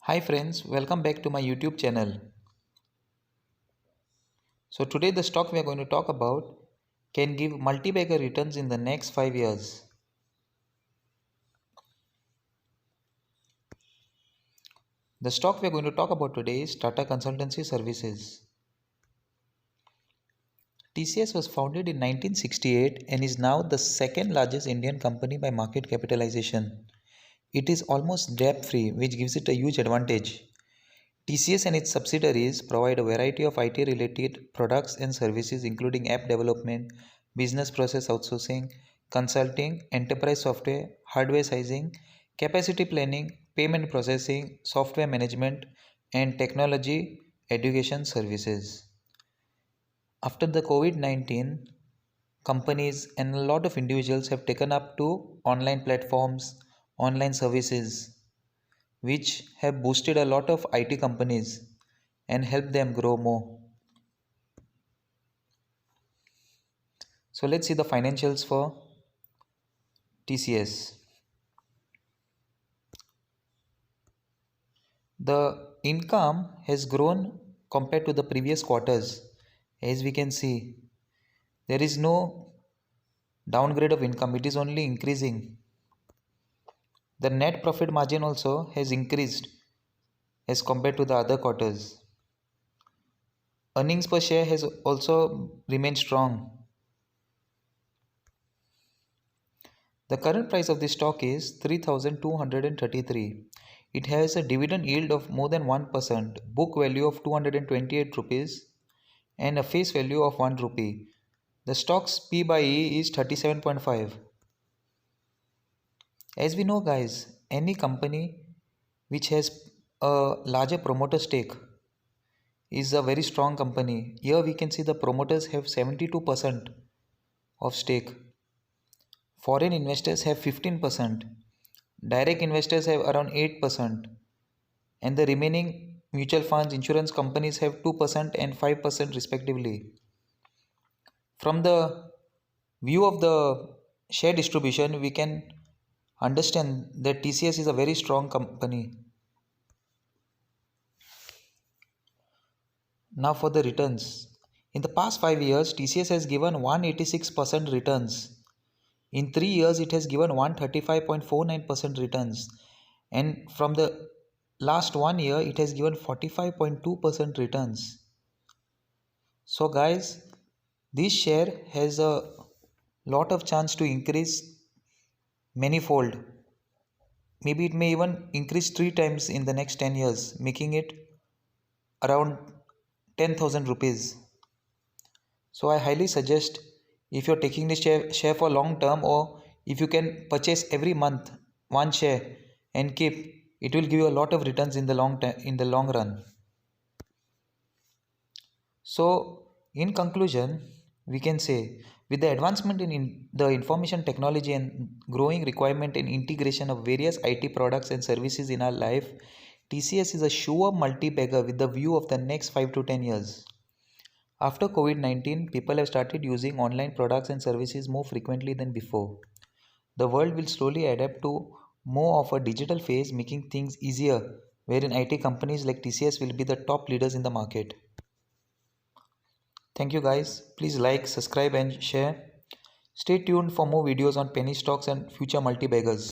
Hi friends, welcome back to my YouTube channel. So today the stock we are going to talk about can give multi-bagger returns in the next 5 years. The stock we are going to talk about today is Tata Consultancy Services. TCS was founded in 1968 and is now the second largest Indian company by market capitalization. It is almost debt-free, which gives it a huge advantage. TCS and its subsidiaries provide a variety of IT related products and services including app development, business process outsourcing, consulting, enterprise software, hardware sizing, capacity planning, payment processing, software management, and technology education services. After the COVID-19, companies and a lot of individuals have taken up to online platforms, online services, which have boosted a lot of IT companies and helped them grow more. So let's see the financials for TCS. The income has grown compared to the previous quarters. As we can see, there is no downgrade of income, it is only increasing. The net profit margin also has increased as compared to the other quarters. Earnings per share has also remained strong. The current price of the stock is 3,233. It has a dividend yield of more than 1%, book value of 228 rupees, and a face value of 1 rupee. The stock's P by E is 37.5. As we know, guys, any company which has a larger promoter stake is a very strong company. Here we can see the promoters have 72% of stake. Foreign investors have 15%. Direct investors have around 8%. And the remaining mutual funds, insurance companies have 2% and 5% respectively. From the view of the share distribution, we can understand that TCS is a very strong company. Now for the returns. In the past 5 years, TCS has given 186% returns. In 3 years, it has given 135.49% returns. And from the last 1 year, it has given 45.2% returns. So guys, this share has a lot of chance to increase manifold. Maybe it may even increase 3 times in the next 10 years, making it around 10,000 rupees. So I highly suggest, if you're taking this share for long term, or if you can purchase every month one share and keep, it will give you a lot of returns in the long run. So in conclusion, we can say, with the advancement in the information technology and growing requirement and integration of various IT products and services in our life, TCS is a sure multi-bagger with the view of the next 5 to 10 years. After COVID-19, people have started using online products and services more frequently than before. The world will slowly adapt to more of a digital phase, making things easier, wherein IT companies like TCS will be the top leaders in the market. Thank you guys. Please like, subscribe and share. Stay tuned for more videos on penny stocks and future multi-baggers.